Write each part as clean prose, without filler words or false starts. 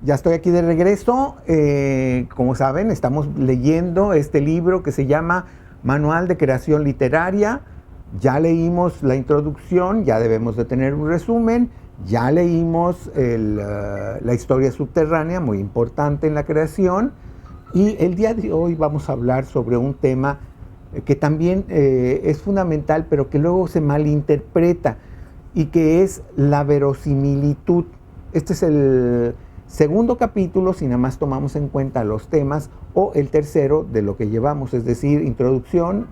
Ya estoy aquí de regreso. Como saben, estamos leyendo este libro que se llama Manual de Creación Literaria. Ya leímos la introducción, ya debemos de tener un resumen. Ya leímos la historia subterránea, muy importante en la creación. Y el día de hoy vamos a hablar sobre un tema que también es fundamental, pero que luego se malinterpreta, y que es la verosimilitud. Este es el segundo capítulo, si nada más tomamos en cuenta los temas, o el tercero de lo que llevamos, es decir, introducción,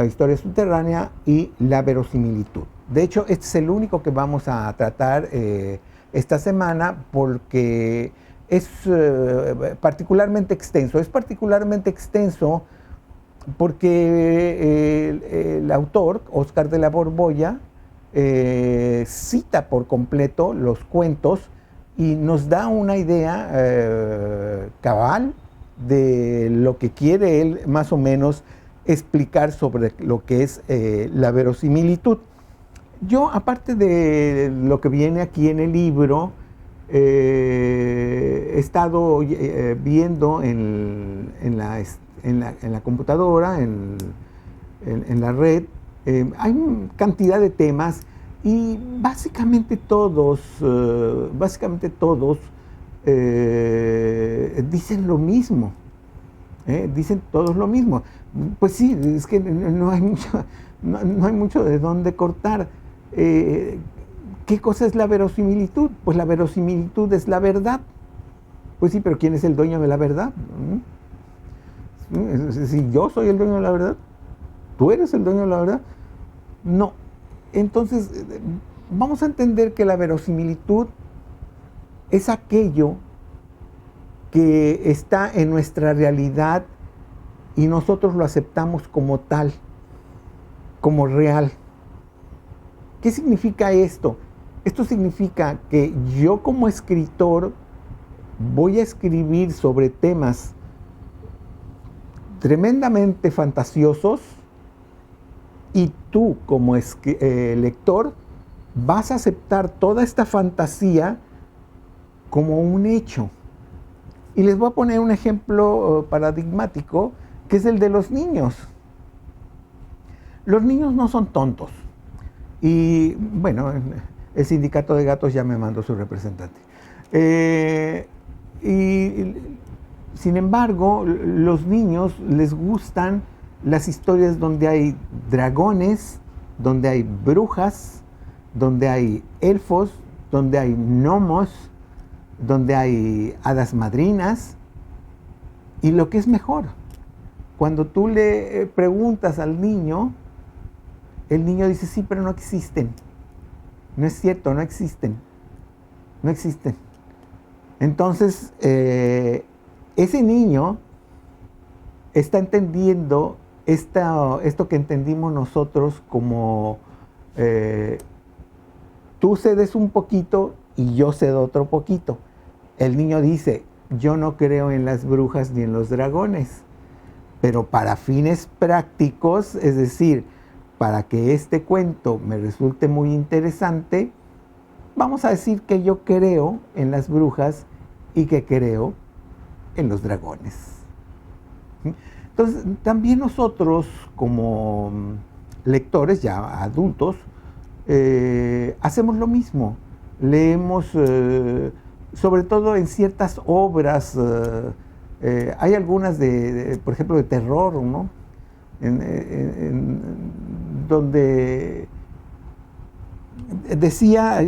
historia subterránea y la verosimilitud. De hecho, este es el único que vamos a tratar esta semana, porque es particularmente extenso. Es particularmente extenso porque el autor, Óscar de la Borbolla, cita por completo los cuentos y nos da una idea cabal de lo que quiere él más o menos explicar sobre lo que es la verosimilitud. Yo, aparte de lo que viene aquí en el libro, he estado viendo en la computadora, en la red, hay cantidad de temas y básicamente todos dicen lo mismo. Dicen todos lo mismo. Pues sí, es que no hay mucho de dónde cortar. ¿Qué cosa es la verosimilitud? Pues la verosimilitud es la verdad. Pues sí, pero ¿quién es el dueño de la verdad? Si yo soy el dueño de la verdad, ¿tú eres el dueño de la verdad? No. Entonces, vamos a entender que la verosimilitud es aquello que está en nuestra realidad y nosotros lo aceptamos como tal, como real. ¿Qué significa esto? Esto significa que yo, como escritor, voy a escribir sobre temas tremendamente fantasiosos, y tú, como lector, vas a aceptar toda esta fantasía como un hecho. Y les voy a poner un ejemplo paradigmático, que es el de los niños. Los niños no son tontos. Y bueno, el sindicato de gatos ya me mandó su representante. Y sin embargo, los niños les gustan las historias donde hay dragones, donde hay brujas, donde hay elfos, donde hay gnomos, donde hay hadas madrinas. Y lo que es mejor, cuando tú le preguntas al niño, el niño dice: sí, pero no existen. No es cierto, no existen. No existen. Entonces, ese niño está entendiendo esto que entendimos nosotros como tú cedes un poquito y yo cedo otro poquito. El niño dice: yo no creo en las brujas ni en los dragones, pero para fines prácticos, es decir, para que este cuento me resulte muy interesante, vamos a decir que yo creo en las brujas y que creo en los dragones. Entonces, también nosotros, como lectores ya adultos, hacemos lo mismo. Leemos, sobre todo en ciertas obras, hay algunas por ejemplo, de terror, ¿no? Donde decía,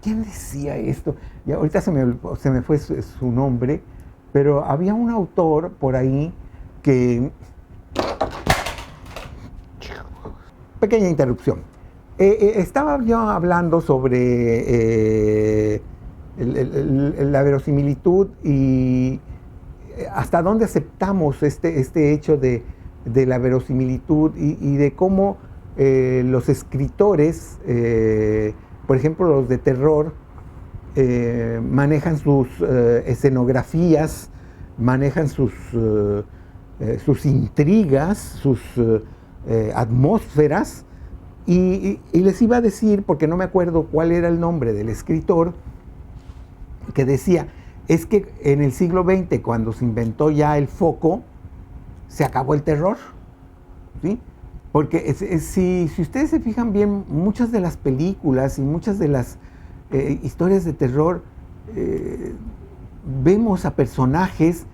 ¿quién decía esto? Y ahorita se me fue su nombre, pero había un autor por ahí que... Pequeña interrupción. Estaba yo hablando sobre la verosimilitud y hasta dónde aceptamos este hecho de la verosimilitud y de cómo los escritores, por ejemplo los de terror, manejan sus escenografías, manejan sus intrigas, sus atmósferas, y les iba a decir, porque no me acuerdo cuál era el nombre del escritor, que decía, es que en el siglo XX, cuando se inventó ya el foco, se acabó el terror, ¿sí? Porque si ustedes se fijan bien, muchas de las películas y muchas de las historias de terror, vemos a personajes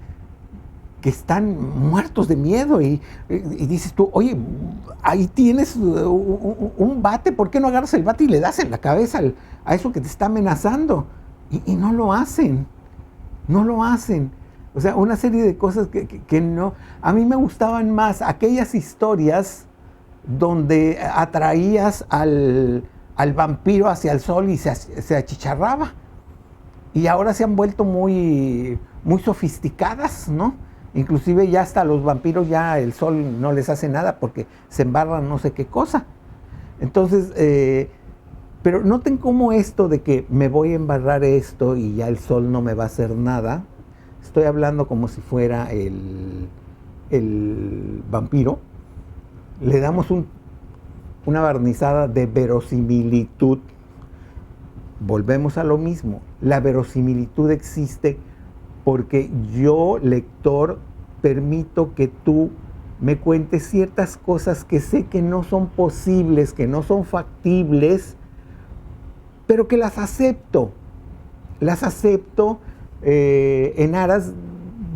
que están muertos de miedo y dices tú, oye, ahí tienes un bate, ¿por qué no agarras el bate y le das en la cabeza a eso que te está amenazando? Y no lo hacen, no lo hacen. O sea, una serie de cosas que no... A mí me gustaban más aquellas historias donde atraías al vampiro hacia el sol y se achicharraba. Y ahora se han vuelto muy, muy sofisticadas, ¿no? Inclusive ya hasta los vampiros ya el sol no les hace nada porque se embarran no sé qué cosa. Entonces, pero noten cómo esto de que me voy a embarrar esto y ya el sol no me va a hacer nada, estoy hablando como si fuera el vampiro, le damos una barnizada de verosimilitud. Volvemos a lo mismo, la verosimilitud existe porque yo, lector, permito que tú me cuentes ciertas cosas que sé que no son posibles, que no son factibles, pero que las acepto en aras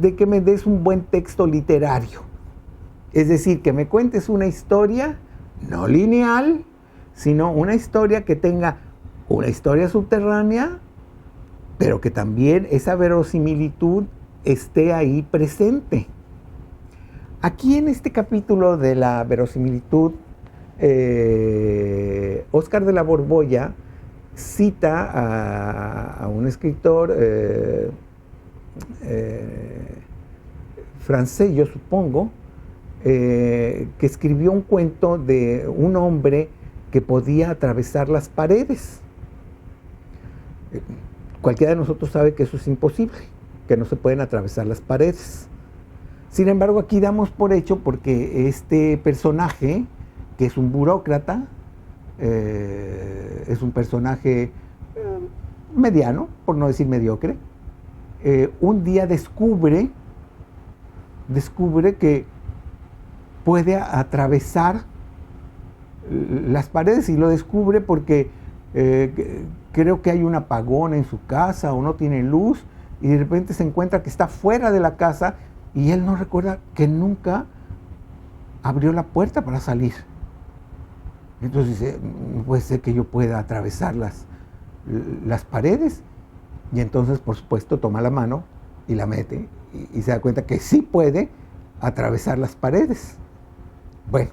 de que me des un buen texto literario. Es decir, que me cuentes una historia no lineal, sino una historia que tenga una historia subterránea, pero que también esa verosimilitud esté ahí presente. Aquí en este capítulo de la verosimilitud, Óscar de la Borbolla cita a un escritor francés, yo supongo, que escribió un cuento de un hombre que podía atravesar las paredes. Cualquiera de nosotros sabe que eso es imposible, que no se pueden atravesar las paredes. Sin embargo, aquí damos por hecho porque este personaje, que es un burócrata, es un personaje mediano, por no decir mediocre, un día descubre que puede atravesar las paredes, y lo descubre porque creo que hay un apagón en su casa o no tiene luz, y de repente se encuentra que está fuera de la casa y él no recuerda que nunca abrió la puerta para salir. Entonces dice, no puede ser que yo pueda atravesar las paredes. Y entonces, por supuesto, toma la mano y la mete y se da cuenta que sí puede atravesar las paredes. Bueno,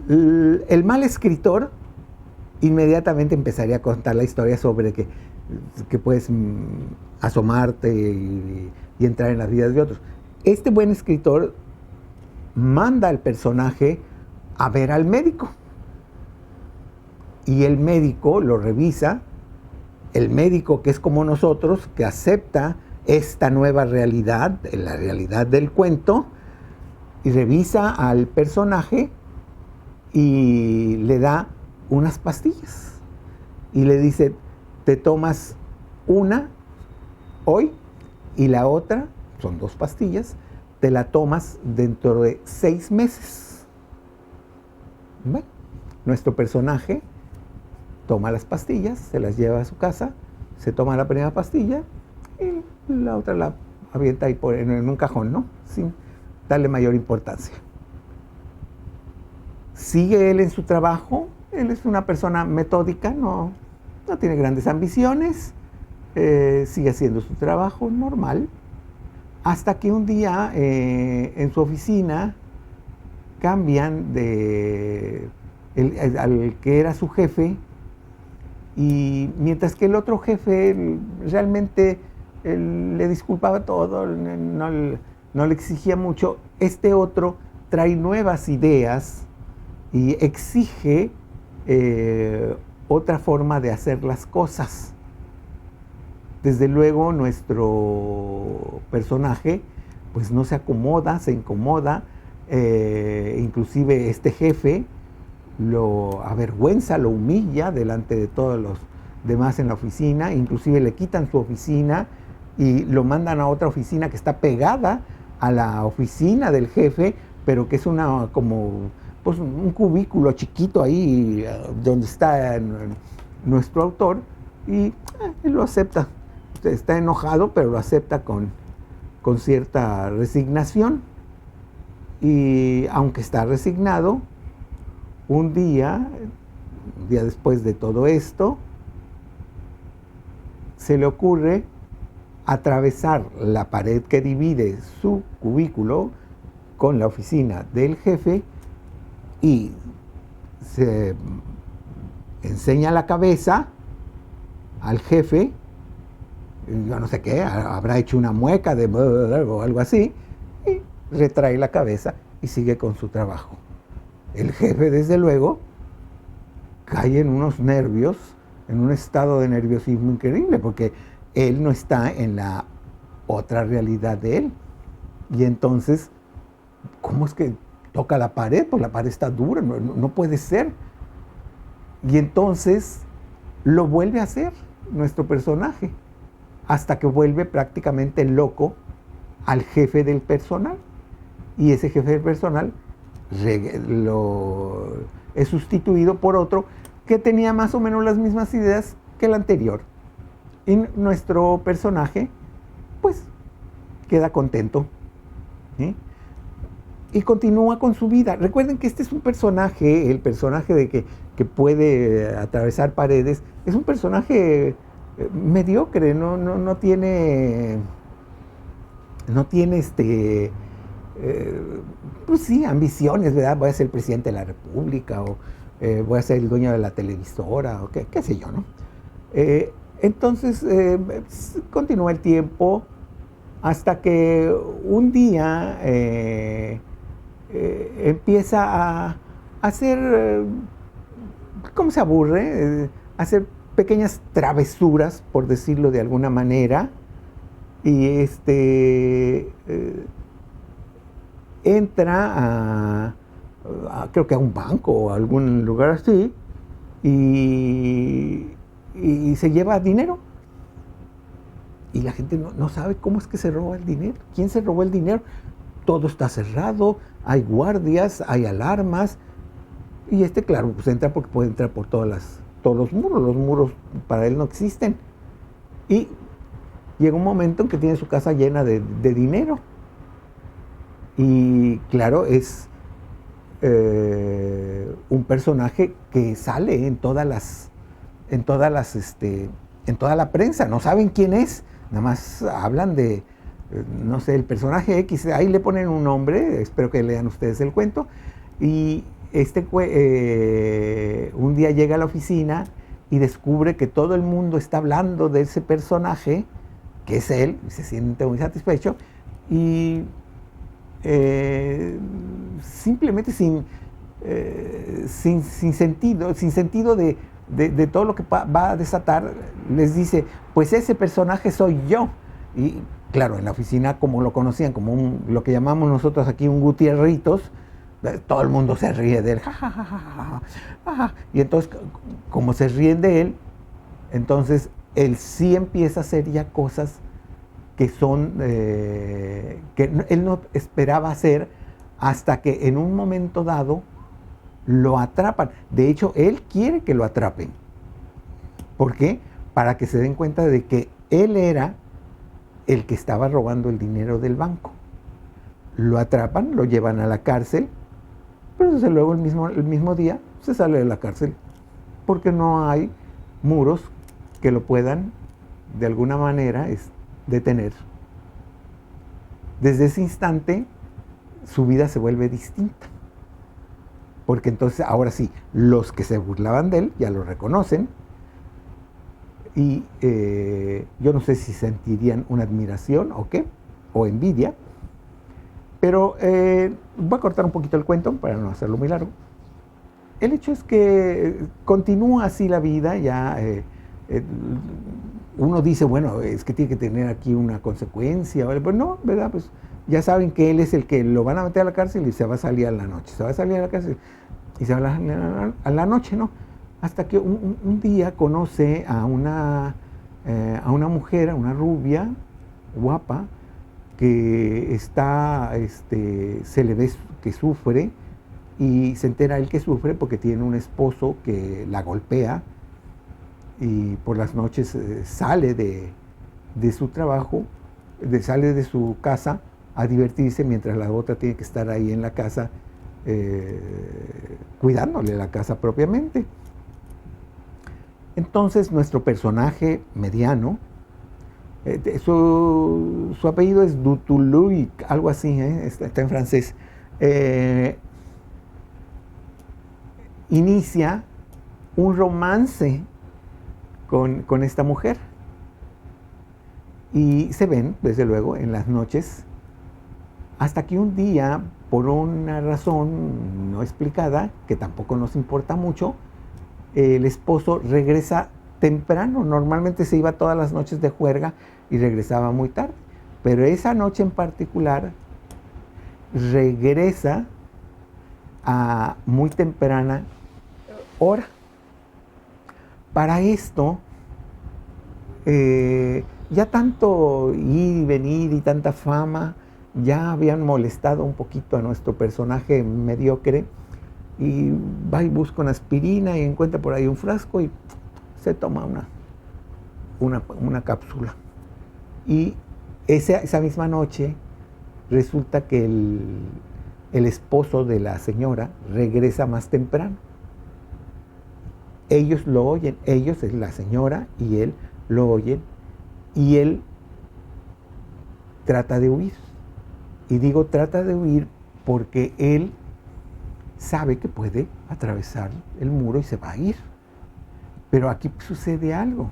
el mal escritor inmediatamente empezaría a contar la historia sobre que puedes asomarte y entrar en las vidas de otros. Este buen escritor manda al personaje a ver al médico. Y el médico lo revisa, el médico que es como nosotros, que acepta esta nueva realidad, la realidad del cuento, y revisa al personaje y le da unas pastillas. Y le dice, te tomas una hoy y la otra, son 2 pastillas, te la tomas dentro de 6 meses. Bueno, nuestro personaje toma las pastillas, se las lleva a su casa, se toma la primera pastilla y la otra la avienta ahí en un cajón, ¿no? Sin darle mayor importancia. Sigue él en su trabajo, él es una persona metódica, no tiene grandes ambiciones, sigue haciendo su trabajo normal, hasta que un día en su oficina cambian al que era su jefe, y mientras que el otro jefe realmente le disculpaba todo, no le exigía mucho, este otro trae nuevas ideas y exige otra forma de hacer las cosas. Desde luego nuestro personaje pues no se acomoda, se incomoda, inclusive este jefe lo avergüenza, lo humilla delante de todos de más en la oficina, inclusive le quitan su oficina y lo mandan a otra oficina que está pegada a la oficina del jefe, pero que es una como pues un cubículo chiquito ahí donde está nuestro autor, y él lo acepta. Está enojado, pero lo acepta con cierta resignación. Y aunque está resignado, un día después de todo esto, se le ocurre atravesar la pared que divide su cubículo con la oficina del jefe y se enseña la cabeza al jefe, yo no sé qué, habrá hecho una mueca o algo así, y retrae la cabeza y sigue con su trabajo. El jefe, desde luego, cae en unos nervios, en un estado de nerviosismo increíble, porque él no está en la otra realidad de él. Y entonces, ¿cómo es que toca la pared? Pues la pared está dura, no puede ser. Y entonces lo vuelve a hacer nuestro personaje, hasta que vuelve prácticamente loco al jefe del personal. Y ese jefe del personal es sustituido por otro que tenía más o menos las mismas ideas que el anterior. Y nuestro personaje, pues, queda contento, ¿sí? Y continúa con su vida. Recuerden que este es un personaje, el personaje de que puede atravesar paredes, es un personaje mediocre, no tiene pues sí, ambiciones, ¿verdad? Voy a ser el presidente de la República, o voy a ser el dueño de la televisora, o qué sé yo, ¿no? Entonces, continúa el tiempo hasta que un día empieza a hacer, ¿cómo se aburre? Hacer pequeñas travesuras, por decirlo de alguna manera, y entra creo que a un banco o a algún lugar así, y se lleva dinero. Y la gente no sabe cómo es que se roba el dinero. ¿Quién se robó el dinero? Todo está cerrado, hay guardias, hay alarmas. Y claro, pues entra porque puede entrar por todos los muros. Los muros para él no existen. Y llega un momento en que tiene su casa llena de dinero. Y claro, es un personaje que sale en toda la prensa. No saben quién es, nada más hablan de, no sé, el personaje X. Ahí le ponen un nombre, espero que lean ustedes el cuento. Y un día llega a la oficina y descubre que todo el mundo está hablando de ese personaje, que es él, y se siente muy satisfecho, y simplemente sin sentido de todo lo que va a desatar, les dice, pues ese personaje soy yo. Y claro, en la oficina, como lo conocían, como lo que llamamos nosotros aquí un Gutierritos, todo el mundo se ríe de él, y entonces, como se ríen de él, entonces él sí empieza a hacer ya cosas que son que él no esperaba hacer, hasta que en un momento dado lo atrapan. De hecho, él quiere que lo atrapen. ¿Por qué? Para que se den cuenta de que él era el que estaba robando el dinero del banco. Lo atrapan, lo llevan a la cárcel, pero desde luego el mismo día se sale de la cárcel, porque no hay muros que lo puedan de alguna manera detener. Desde ese instante su vida se vuelve distinta, porque entonces ahora sí, los que se burlaban de él ya lo reconocen, y yo no sé si sentirían una admiración o qué, o envidia, pero voy a cortar un poquito el cuento para no hacerlo muy largo. El hecho es que continúa así la vida. Ya uno dice, bueno, es que tiene que tener aquí una consecuencia, pues no, ¿verdad? Pues ya saben que él es el que lo van a meter a la cárcel y se va a salir a la noche, se va a salir a la cárcel y se va a la noche, ¿no? hasta que un día conoce a una mujer, a una rubia, guapa, que se le ve que sufre, y se entera él que sufre porque tiene un esposo que la golpea, y por las noches sale de su trabajo, sale de su casa a divertirse, mientras la otra tiene que estar ahí en la casa cuidándole la casa propiamente. Entonces nuestro personaje mediano, su apellido es Dutuluy, algo así, está en francés, inicia un romance con esta mujer. Y se ven, desde luego, en las noches, hasta que un día, por una razón no explicada, que tampoco nos importa mucho, el esposo regresa temprano. Normalmente se iba todas las noches de juerga y regresaba muy tarde. Pero esa noche en particular regresa a muy temprana hora. Para esto, ya tanto ir y venir y tanta fama ya habían molestado un poquito a nuestro personaje mediocre, y va y busca una aspirina y encuentra por ahí un frasco y se toma una cápsula. Y esa misma noche resulta que el esposo de la señora regresa más temprano. Ellos lo oyen, ellos, es la señora y él, lo oyen, y él trata de huir. Y digo trata de huir porque él sabe que puede atravesar el muro y se va a ir. Pero aquí sucede algo.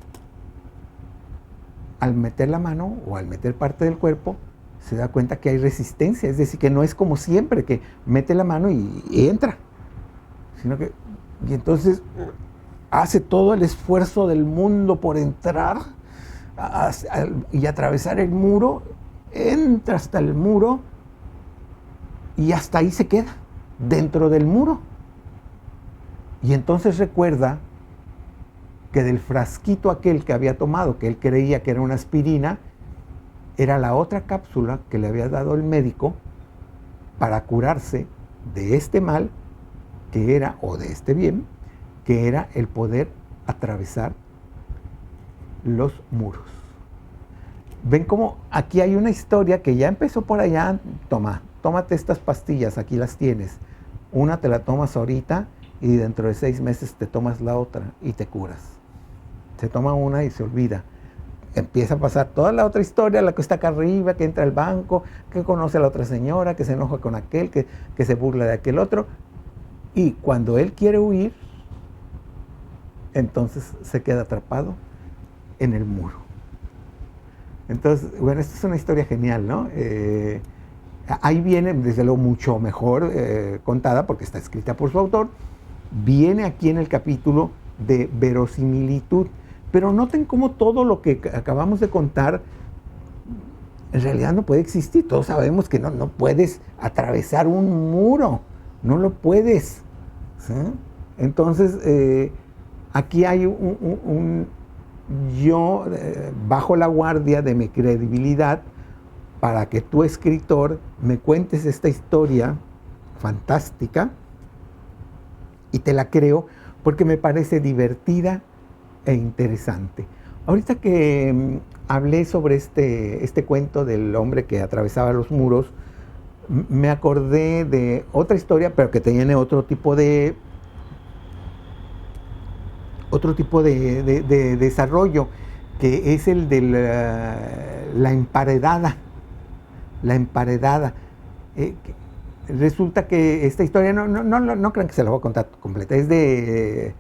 Al meter la mano o al meter parte del cuerpo, se da cuenta que hay resistencia. Es decir, que no es como siempre, que mete la mano y entra. Sino que, y entonces hace todo el esfuerzo del mundo por entrar y atravesar el muro, entra hasta el muro y hasta ahí se queda, dentro del muro. Y entonces recuerda que del frasquito aquel que había tomado, que él creía que era una aspirina, era la otra cápsula que le había dado el médico para curarse de este mal, que era, o de este bien, que era el poder atravesar los muros. Ven cómo aquí hay una historia que ya empezó por allá. Tómate estas pastillas, aquí las tienes. Una te la tomas ahorita y dentro de 6 meses te tomas la otra y te curas. Se toma una y se olvida. Empieza a pasar toda la otra historia, la que está acá arriba, que entra al banco, que conoce a la otra señora, que se enoja con aquel, que se burla de aquel otro. Y cuando él quiere huir, entonces se queda atrapado en el muro. Entonces, bueno, esta es una historia genial, ¿no? Ahí viene, desde luego, mucho mejor contada, porque está escrita por su autor. Viene aquí en el capítulo de verosimilitud. Pero noten cómo todo lo que acabamos de contar en realidad no puede existir. Todos sabemos que no puedes atravesar un muro, no lo puedes, ¿sí? Entonces, aquí hay yo bajo la guardia de mi credibilidad para que tú, escritor, me cuentes esta historia fantástica, y te la creo porque me parece divertida e interesante. Ahorita que hablé sobre este cuento del hombre que atravesaba los muros, me acordé de otra historia, pero que tiene otro tipo de desarrollo, que es el de la emparedada. La emparedada. Resulta que esta historia, no crean que se la voy a contar completa, es de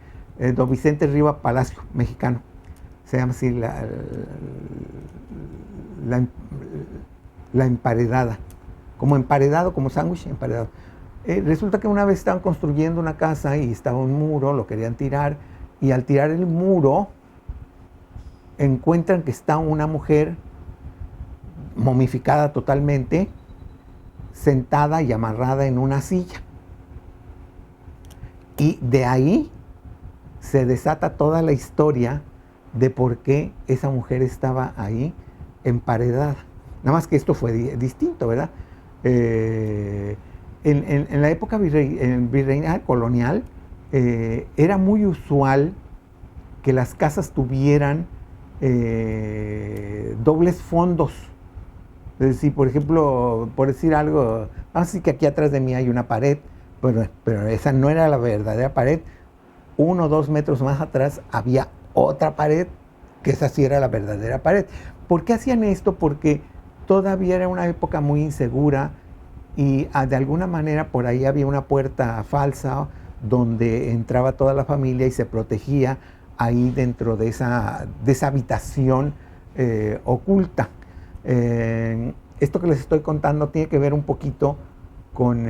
don Vicente Riva Palacio, mexicano. Se llama así la emparedada. Como emparedado, como sándwich, emparedado. Resulta que una vez estaban construyendo una casa y estaba un muro, lo querían tirar, y al tirar el muro encuentran que está una mujer momificada totalmente, sentada y amarrada en una silla. Y de ahí se desata toda la historia de por qué esa mujer estaba ahí emparedada. Nada más que esto fue distinto, ¿verdad? En la época virreinal colonial, era muy usual que las casas tuvieran dobles fondos. Es decir, por ejemplo, por decir algo, así que aquí atrás de mí hay una pared, pero esa no era la verdadera pared. 1 o 2 metros más atrás había otra pared, que esa sí era la verdadera pared. ¿Por qué hacían esto? Porque todavía era una época muy insegura y de alguna manera por ahí había una puerta falsa donde entraba toda la familia y se protegía ahí dentro de esa habitación oculta. Esto que les estoy contando tiene que ver un poquito con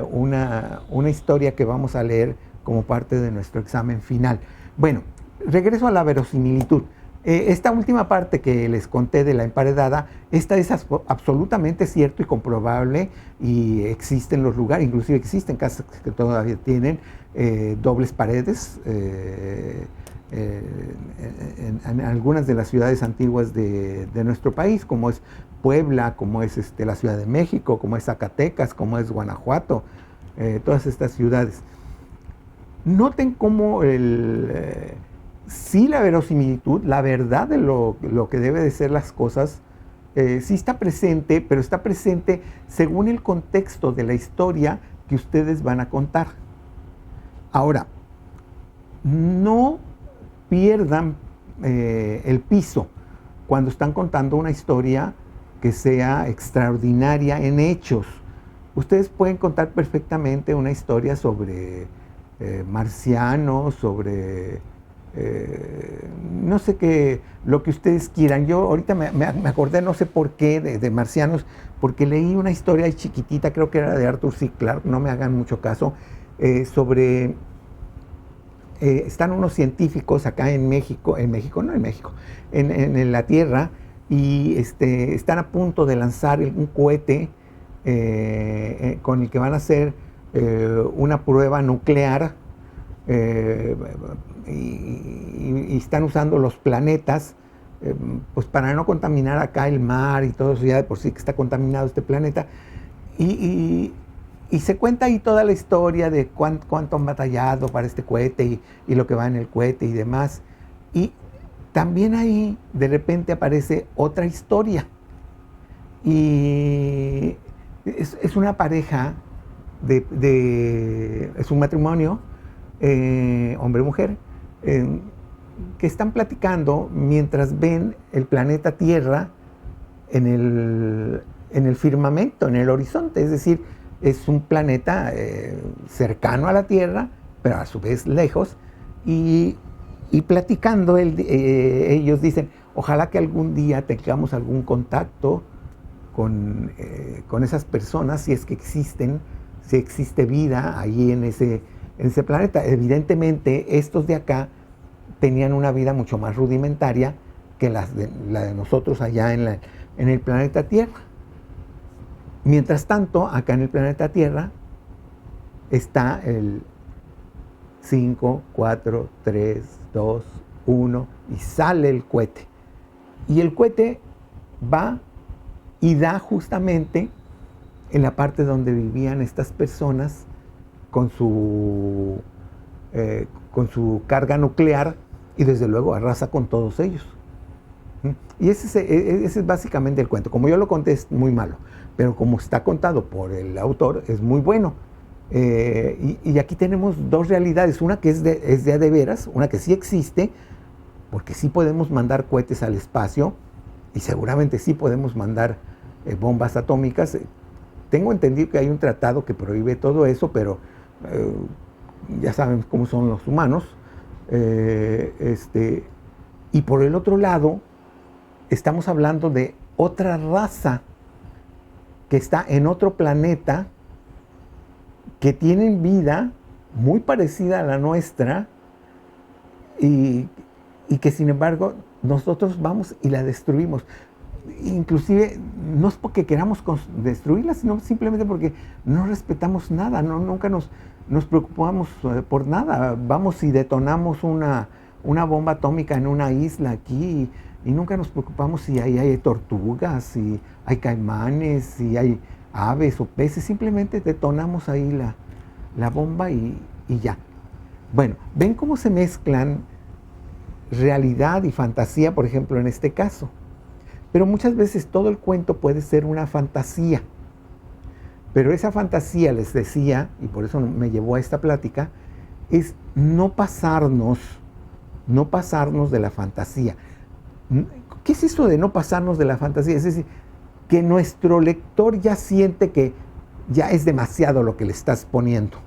una historia que vamos a leer como parte de nuestro examen final. Bueno, regreso a la verosimilitud. Esta última parte que les conté de la emparedada, esta es absolutamente cierto y comprobable, y existen los lugares, inclusive existen casas que todavía tienen dobles paredes, en algunas de las ciudades antiguas de nuestro país, como es Puebla, como es la Ciudad de México, como es Zacatecas, como es Guanajuato, todas estas ciudades. Noten cómo sí, la verosimilitud, la verdad de lo que debe de ser las cosas, sí está presente, pero está presente según el contexto de la historia que ustedes van a contar. Ahora, no pierdan el piso cuando están contando una historia que sea extraordinaria en hechos. Ustedes pueden contar perfectamente una historia sobre marcianos, sobre no sé qué, lo que ustedes quieran. Yo ahorita me acordé, no sé por qué, de marcianos, porque leí una historia ahí chiquitita, creo que era de Arthur C. Clarke, no me hagan mucho caso, sobre... están unos científicos acá en México, en la Tierra, y están a punto de lanzar un cohete con el que van a hacer una prueba nuclear, y están usando los planetas pues para no contaminar acá el mar y todo eso, ya de por sí que está contaminado este planeta, y se cuenta ahí toda la historia de cuánto han batallado para este cohete y lo que va en el cohete y demás. Y también ahí de repente aparece otra historia. Y es una pareja, es un matrimonio, hombre-mujer, que están platicando mientras ven el planeta Tierra en el firmamento, en el horizonte. Es decir, es un planeta cercano a la Tierra, pero a su vez lejos, y platicando ellos dicen, ojalá que algún día tengamos algún contacto con esas personas, si es que existen, si existe vida allí en ese planeta. Evidentemente, estos de acá tenían una vida mucho más rudimentaria que la de nosotros allá en el planeta Tierra. Mientras tanto, acá en el planeta Tierra está el 5, 4, 3, 2, 1 y sale el cohete. Y el cohete va y da justamente en la parte donde vivían estas personas con su carga nuclear, y desde luego arrasa con todos ellos. Y ese es básicamente el cuento. Como yo lo conté, es muy malo, pero como está contado por el autor, es muy bueno. Y aquí tenemos dos realidades, una que es de veras, una que sí existe, porque sí podemos mandar cohetes al espacio, y seguramente sí podemos mandar bombas atómicas. Tengo entendido que hay un tratado que prohíbe todo eso, pero ya saben cómo son los humanos. Y por el otro lado, estamos hablando de otra raza que está en otro planeta, que tienen vida muy parecida a la nuestra, y que sin embargo nosotros vamos y la destruimos. Inclusive no es porque queramos destruirla, sino simplemente porque no respetamos nada, nunca nos nos preocupamos por nada. Vamos y detonamos una bomba atómica en una isla aquí y nunca nos preocupamos si ahí hay tortugas, si hay caimanes, si hay aves o peces. Simplemente detonamos ahí la bomba y ya. Bueno, ven cómo se mezclan realidad y fantasía, por ejemplo, en este caso. Pero muchas veces todo el cuento puede ser una fantasía. Pero esa fantasía, les decía, y por eso me llevó a esta plática, es no pasarnos de la fantasía. ¿Qué es eso de no pasarnos de la fantasía? Es decir, que nuestro lector ya siente que ya es demasiado lo que le estás poniendo.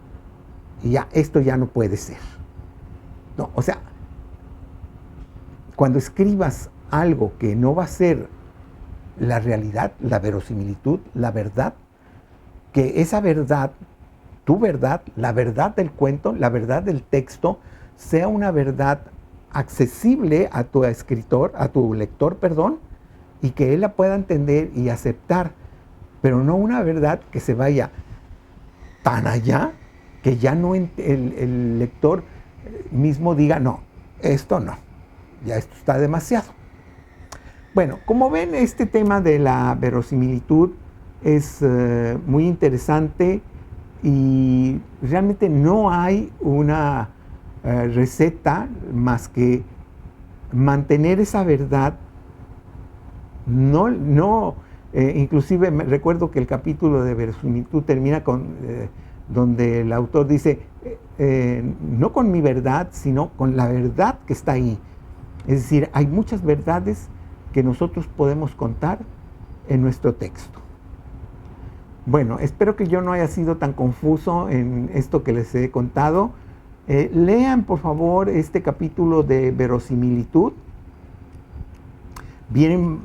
Y ya, esto ya no puede ser. No, o sea, cuando escribas algo que no va a ser la realidad, la verosimilitud, la verdad, que esa verdad, tu verdad, la verdad del cuento, la verdad del texto, sea una verdad accesible a tu escritor, a tu lector, perdón, y que él la pueda entender y aceptar, pero no una verdad que se vaya tan allá que ya no el lector mismo diga, no, esto no, ya esto está demasiado. Bueno, como ven, este tema de la verosimilitud es muy interesante y realmente no hay una receta más que mantener esa verdad. Inclusive me recuerdo que el capítulo de verosimilitud termina con donde el autor dice, no con mi verdad, sino con la verdad que está ahí. Es decir, hay muchas verdades que nosotros podemos contar en nuestro texto. Bueno, espero que yo no haya sido tan confuso en esto que les he contado. Lean, por favor, este capítulo de verosimilitud. Vienen,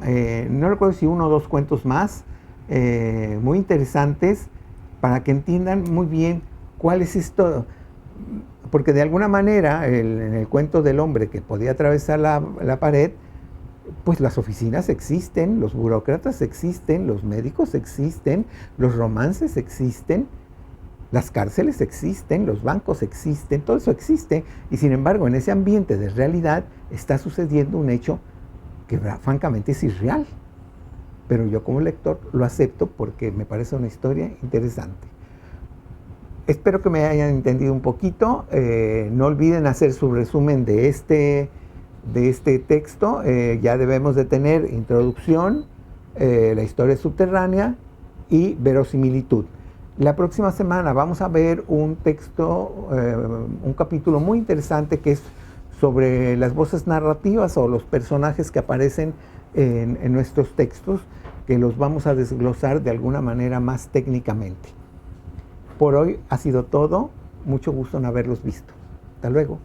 no recuerdo si 1 o 2 cuentos más, muy interesantes, para que entiendan muy bien cuál es esto. Porque de alguna manera, en el cuento del hombre que podía atravesar la pared, pues las oficinas existen, los burócratas existen, los médicos existen, los romances existen, las cárceles existen, los bancos existen, todo eso existe, y sin embargo en ese ambiente de realidad está sucediendo un hecho que francamente es irreal, pero yo como lector lo acepto porque me parece una historia interesante. Espero que me hayan entendido un poquito. No olviden hacer su resumen de este texto. Ya debemos de tener introducción, la historia subterránea y verosimilitud. La próxima semana vamos a ver un texto, un capítulo muy interesante que es sobre las voces narrativas o los personajes que aparecen en nuestros textos, que los vamos a desglosar de alguna manera más técnicamente. Por hoy ha sido todo. Mucho gusto en haberlos visto. Hasta luego.